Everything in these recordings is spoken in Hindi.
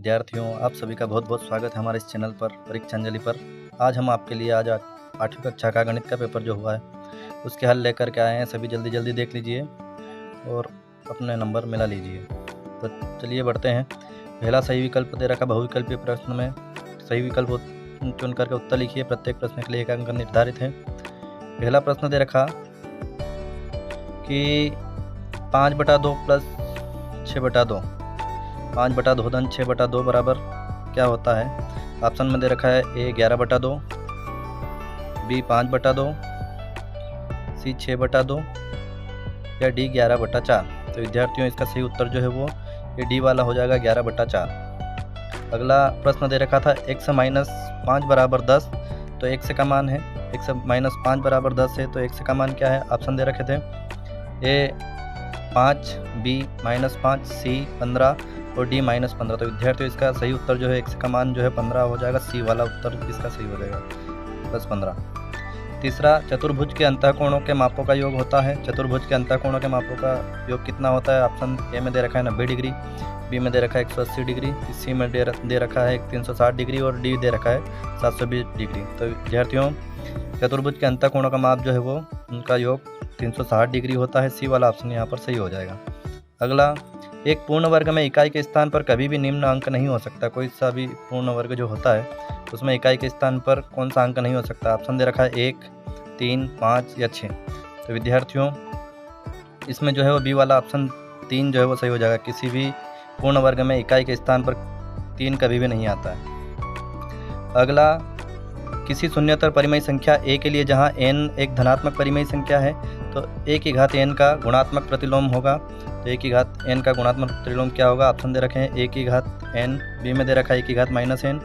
विद्यार्थियों, आप सभी का बहुत बहुत स्वागत है हमारे इस चैनल पर परीक्षांजलि पर। आज हम आपके लिए आज 8वीं कक्षा का गणित का पेपर जो हुआ है उसके हल लेकर के आए हैं। सभी जल्दी जल्दी देख लीजिए और अपने नंबर मिला लीजिए। तो चलिए बढ़ते हैं। पहला सही विकल्प दे रखा बहुविकल्पीय प्रश्न में सही विकल्प चुन करके उत्तर लिखिए। प्रत्येक प्रश्न के लिए 1 अंक निर्धारित है। पहला प्रश्न दे रखा कि 5/2 प्लस 6/2, 5/2 धन 6/2 बराबर क्या होता है। ऑप्शन में दे रखा है ए 11/2, बी 5/2, सी 6/2 या डी 11/4। तो विद्यार्थियों इसका सही उत्तर जो है वो ये डी वाला हो जाएगा 11/4। अगला प्रश्न दे रखा था x - 5 बराबर 10, तो x का मान है x - 5 बराबर 10 है, तो x का मान क्या है। ऑप्शन दे रखे थे ए 5, बी -5, सी 15 और डी -15। तो विद्यार्थियों इसका सही उत्तर जो है x का मान जो है 15 हो जाएगा। सी वाला उत्तर इसका सही हो जाएगा +15। तीसरा, चतुर्भुज के अंतःकोणों के मापों का योग होता है। चतुर्भुज के अंतःकोणों के मापों का योग कितना होता है। ऑप्शन ए में दे रखा है 90 डिग्री, बी में दे रखा है 180 डिग्री, सी में दे रखा है 360 डिग्री और डी दे रखा है 720 डिग्री। तो विद्यार्थियों चतुर्भुज के अंतःकोणों का माप जो है वो उनका योग 360 डिग्री होता है। सी वाला ऑप्शन यहाँ पर सही हो जाएगा। अगला, एक पूर्ण वर्ग में इकाई के स्थान पर कभी भी निम्न अंक नहीं हो सकता। कोई सा भी पूर्ण वर्ग जो होता है उसमें इकाई के स्थान पर कौन सा अंक नहीं हो सकता। ऑप्शन दे रखा है 1, 3, 5 या 6। तो विद्यार्थियों इसमें जो है वो बी वाला ऑप्शन 3 जो है वो सही हो जाएगा। किसी भी पूर्ण वर्ग में इकाई के स्थान पर 3 कभी भी नहीं आता है। अगला, किसी शून्यतर परिमेय संख्या a के लिए जहां n एक धनात्मक परिमेय संख्या है तो a की घात n का गुणात्मक प्रतिलोम होगा। तो a की घात n का गुणात्मक प्रतिलोम क्या होगा। ऑप्शन दे रखे हैं a की घात n, b में दे रखा है a की घात -n,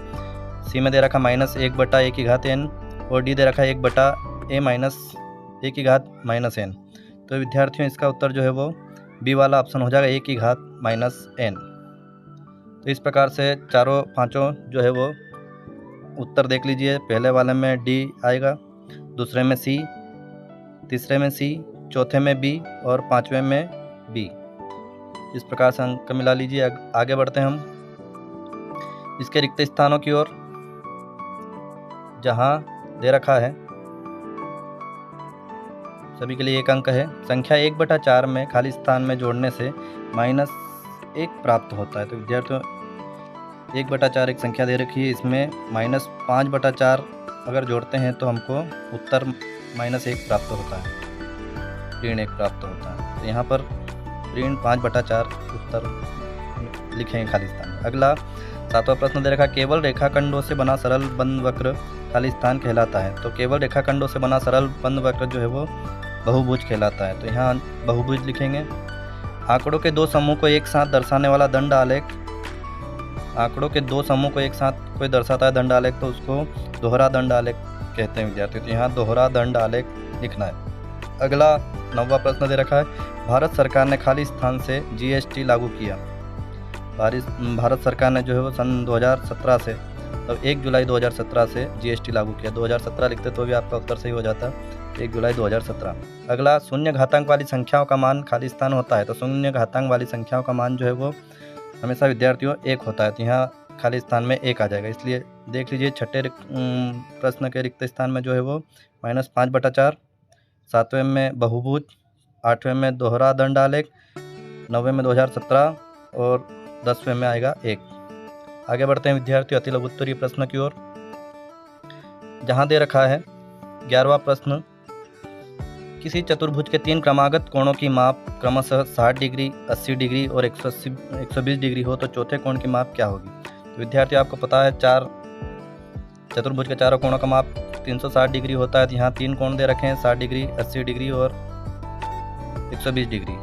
c में दे रखा -1/a की घात n और d दे रखा है 1/a की घात -n। तो विद्यार्थियों इसका उत्तर जो है वो b वाला ऑप्शन हो जाएगा a की घात -n। तो इस प्रकार से चारों पाँचों जो है वो उत्तर देख लीजिए। पहले वाले में डी आएगा, दूसरे में सी, तीसरे में सी, चौथे में बी और पांचवें में बी। इस प्रकार से अंक मिला लीजिए। आगे बढ़ते हैं हम इसके रिक्त स्थानों की ओर। जहां दे रखा है सभी के लिए 1 अंक है। संख्या 1/4 में खाली स्थान में जोड़ने से -1 प्राप्त होता है। तो विद्यार्थियों 1/4 एक संख्या दे रखी है, इसमें -5/4 अगर जोड़ते हैं तो हमको उत्तर -1 प्राप्त होता है, ऋण 1 प्राप्त होता है। तो यहाँ पर ऋण 5/4 उत्तर लिखेंगे खाली स्थान में। अगला 7वां प्रश्न दे रखा, केवल रेखाखंडों से बना सरल बंद वक्र खाली स्थान कहलाता है। तो केवल रेखाखंडों से बना सरल बंद वक्र जो है वो बहुभुज कहलाता है। तो यहाँ बहुभुज लिखेंगे। आंकड़ों के 2 समूह को एक साथ दर्शाने वाला दंड आलेख, आंकड़ों के 2 समूह को एक साथ कोई दर्शाता है दंड आलेख तो उसको दोहरा दंड आलेख कहते हैं विद्यार्थियों। तो यहाँ दोहरा दंड आलेख लिखना है। अगला 9वां प्रश्न दे रखा है, भारत सरकार ने खाली स्थान से जीएसटी लागू किया। भारत सरकार ने जो है वो सन 2017 से, तो 1 जुलाई 2017 से जीएसटी लागू किया। 2017 लिखते तो भी आपका उत्तर सही हो जाता, 1 जुलाई 2017। अगला, शून्य घातांक वाली संख्याओं का मान खाली स्थान होता है। तो शून्य घातांक वाली संख्याओं का मान जो है वो हमेशा विद्यार्थियों 1 होता है। तो यहाँ खाली स्थान में 1 आ जाएगा। इसलिए देख लीजिए छठे प्रश्न के रिक्त स्थान में जो है वो -5/4, 7वें में बहुभुज, 8वें में दोहरा दंड आलेख, 9वें में 2017 और 10वें में आएगा 1। आगे बढ़ते हैं विद्यार्थियों अति लघु उत्तरीय प्रश्न की ओर। जहाँ दे रखा है 11वां प्रश्न, किसी चतुर्भुज के 3 क्रमागत कोणों की माप क्रमशः 60 डिग्री, 80 डिग्री और 120 डिग्री हो तो चौथे कोण की माप क्या होगी। तो विद्यार्थियों आपको पता है चतुर्भुज के चारों कोणों का माप 360 डिग्री होता है। तो यहाँ 3 कोण दे रखे हैं, 60 डिग्री, 80 डिग्री और 120 डिग्री।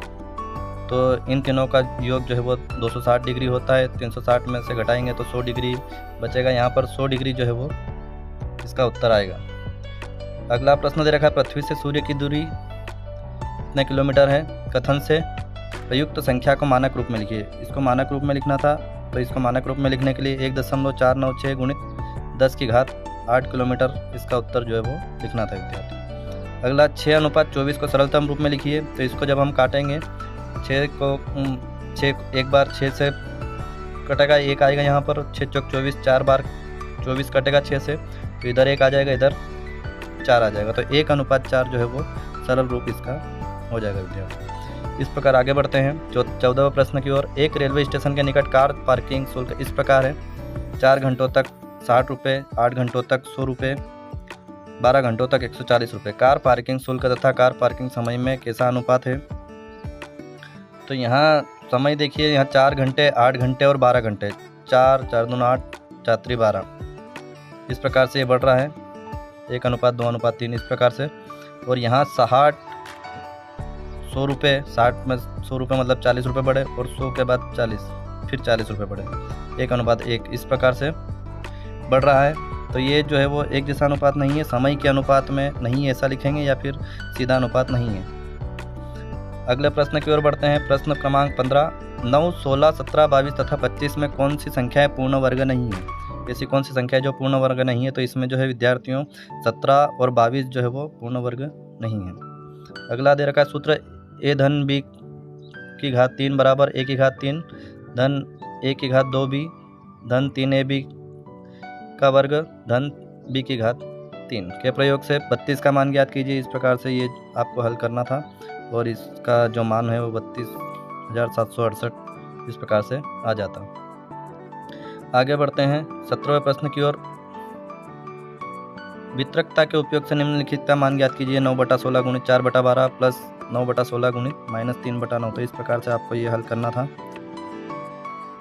तो इन तीनों का योग जो है वो 260 डिग्री होता है। 360 में से घटाएंगे तो 100 डिग्री बचेगा। यहाँ पर 100 डिग्री जो है वो इसका उत्तर आएगा। अगला प्रश्न दे रखा है, पृथ्वी से सूर्य की दूरी कितने किलोमीटर है। कथन से प्रयुक्त संख्या को मानक रूप में लिखिए। इसको मानक रूप में लिखना था, तो इसको मानक रूप में लिखने के लिए 1.496 × 10⁸ किलोमीटर इसका उत्तर जो है वो लिखना था विद्यार्थी। अगला 6:24 को सरलतम रूप में लिखिए। तो इसको जब हम काटेंगे 6 को एक बार 6 से कटेगा, 1 आएगा यहाँ पर, 6 चौक 24, 4 बार 24 कटेगा 6 से, तो इधर 1 आ जाएगा, इधर 4 आ जाएगा, तो 1:4 जो है वो सरल रूप इसका हो जाएगा विद्यार्थी। इस प्रकार आगे बढ़ते हैं 14वें प्रश्न की ओर। एक रेलवे स्टेशन के निकट कार पार्किंग शुल्क इस प्रकार है: 4 घंटों तक 60 रुपये, 8 घंटों तक 100 रुपये, 12 घंटों तक 140 रुपये। कार पार्किंग शुल्क तथा कार पार्किंग समय में कैसा अनुपात है? तो यहाँ समय देखिए, यहाँ 4 घंटे, 8 घंटे और 12 घंटे, 4 4 दूनी 8, 4 3 12, इस प्रकार से ये बढ़ रहा है, 1:2:3 इस प्रकार से। और यहाँ 60 100 रुपये, 60 में 100 रुपये मतलब 40 रुपये बढ़े, और 100 के बाद 40, फिर 40 रुपये बढ़े, 1:1 इस प्रकार से बढ़ रहा है। तो ये जो है वो एक जैसा अनुपात नहीं है, समय के अनुपात में नहीं है ऐसा लिखेंगे, या फिर सीधा अनुपात नहीं है। अगले प्रश्न की ओर बढ़ते हैं। प्रश्न क्रमांक 15। 9, 16, 17, 22 तथा 25 में कौन सी संख्याएं पूर्ण वर्ग नहीं है? ऐसी कौन सी संख्या है जो पूर्ण वर्ग नहीं है? तो इसमें जो है विद्यार्थियों 17 और 22 जो है वो पूर्ण वर्ग नहीं है। अगला दे रखा है सूत्र: a धन b की घात 3 बराबर a की घात 3 धन a की घात 2b धन 3ab का वर्ग धन b की घात 3 के प्रयोग से 32 का मान ज्ञात कीजिए। इस प्रकार से ये आपको हल करना था, और इसका जो मान है वो 32,768 इस प्रकार से आ जाता। आगे बढ़ते हैं 17वें प्रश्न की ओर। वितरकता के उपयोग से निम्नलिखित का मान ज्ञात कीजिए। 9/16 गुणित 4/12 प्लस 9/16 गुणित -3/9। तो इस प्रकार से आपको ये हल करना था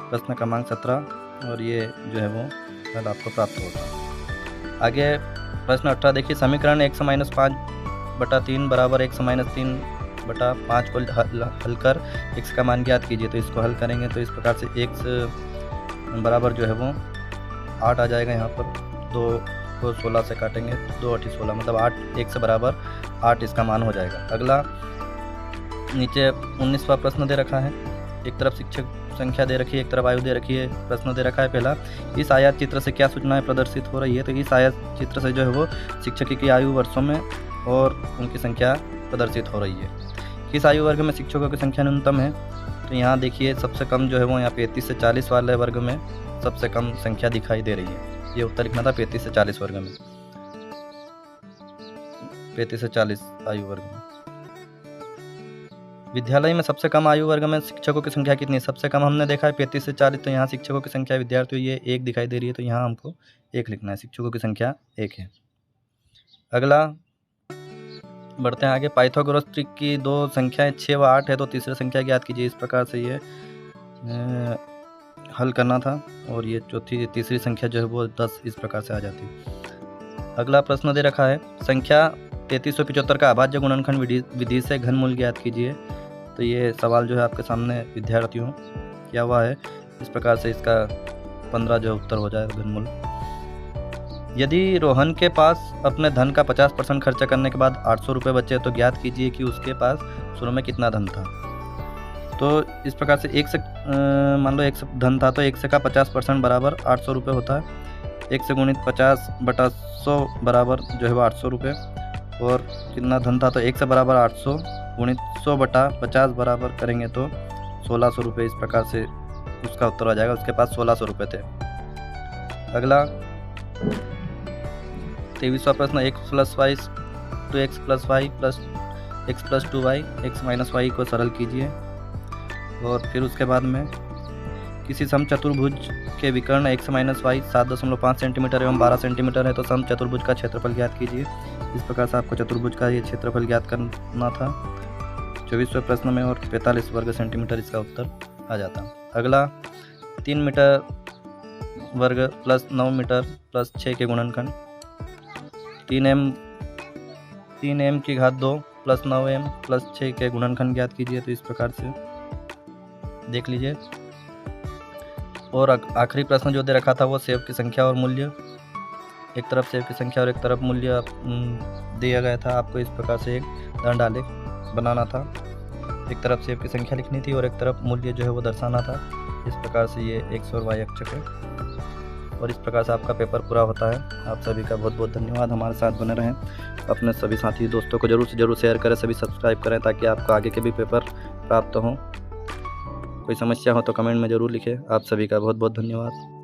प्रश्न क्रमांक 17, और ये जो है वो हल आपको प्राप्त होगा। आगे प्रश्न 18 देखिए। समीकरण 1-5/3 बराबर 1-3/5 को हल कर x का मान ज्ञात कीजिए। तो इसको हल करेंगे तो इस प्रकार से x बराबर जो है वो 8 आ जाएगा। यहाँ पर 2 को 16 से काटेंगे, 2 8 16 मतलब 8, x बराबर 8 इसका मान हो जाएगा। अगला नीचे 19वां प्रश्न दे रखा है। एक तरफ शिक्षक संख्या दे रखी है, एक तरफ आयु दे रखी है। प्रश्न दे रखा है पहला: इस आयत चित्र से क्या सूचनाएं प्रदर्शित हो रही है? तो इस आयत चित्र से जो है वो शिक्षक की आयु वर्षों में और उनकी संख्या प्रदर्शित हो रही है। किस आयु वर्ग में शिक्षकों की संख्या न्यूनतम है? तो यहाँ देखिए सबसे कम जो है वो यहाँ 35 से 40 वाले वर्ग में सबसे कम संख्या दिखाई दे रही है। ये उत्तर लिखना था 35 से 40 वर्ग में, 35 से 40 आयु वर्ग में। विद्यालय में सबसे कम आयु वर्ग में शिक्षकों की संख्या कितनी है? सबसे कम हमने देखा है 35 से 40, तो यहाँ शिक्षकों की संख्या विद्यार्थियों ये 1 दिखाई दे रही है, तो यहाँ हमको 1 लिखना है, शिक्षकों की संख्या 1 है। अगला बढ़ते हैं आगे। पाइथागोरस की 2 संख्याएं 6 व 8 है, तो तीसरी संख्या ज्ञात कीजिए। इस प्रकार से ये हल करना था, और ये तीसरी संख्या जो है वो 10 इस प्रकार से आ जाती। अगला प्रश्न दे रखा है। संख्या 3375 का अभाज्य गुणनखंड विधि से घनमूल ज्ञात कीजिए। तो ये सवाल जो है आपके सामने विद्यार्थियों किया हुआ है। इस प्रकार से इसका 15 जो उत्तर हो जाएगा घनमूल। यदि रोहन के पास अपने धन का 50% खर्चा करने के बाद 800 रुपये बचे, तो ज्ञात कीजिए कि उसके पास शुरू में कितना धन था। तो इस प्रकार से मान लो 1 धन था, तो 1 का 50% बराबर 800 रुपये होता है। 1 से गुणित 50/100 बराबर जो है वो 800 रुपये। और कितना धन था, तो 1 से बराबर 800 गुणित 100/50 बराबर करेंगे तो 1600 रुपये। इस प्रकार से उसका उत्तर आ जाएगा, उसके पास 1600 रुपये थे। अगला 23वां प्रश्न। x + y 2x + y + x + 2y x - y को सरल कीजिए। और फिर उसके बाद में किसी समचतुर्भुज के विकर्ण x - y 7.5 सेंटीमीटर एवं 12 सेंटीमीटर है, तो समचतुर्भुज का क्षेत्रफल ज्ञात कीजिए। इस प्रकार से आपको चतुर्भुज का ये क्षेत्रफल ज्ञात करना था 24वें प्रश्न में, और 45 वर्ग सेंटीमीटर इसका उत्तर आ जाता। अगला 3 मीटर वर्ग प्लस 9 मीटर प्लस 6 के गुणनखंड 3m की घात 2 प्लस 9m प्लस 6 के गुणनखंड ज्ञात कीजिए। तो इस प्रकार से देख लीजिए। और आखिरी प्रश्न जो दे रखा था वो सेब की संख्या और मूल्य। एक तरफ सेब की संख्या और एक तरफ मूल्य दिया गया था। आपको इस प्रकार से एक दंड आलेख बनाना था। एक तरफ सेब की संख्या लिखनी थी और एक तरफ मूल्य जो है वो दर्शाना था। इस प्रकार से ये x और y अक्ष है, और इस प्रकार से आपका पेपर पूरा होता है। आप सभी का बहुत बहुत धन्यवाद। हमारे साथ बने रहें। अपने सभी साथी दोस्तों को जरूर से जरूर शेयर करें, सभी सब्सक्राइब करें, ताकि आपको आगे के भी पेपर प्राप्त हों। कोई समस्या हो तो कमेंट में ज़रूर लिखें। आप सभी का बहुत बहुत धन्यवाद।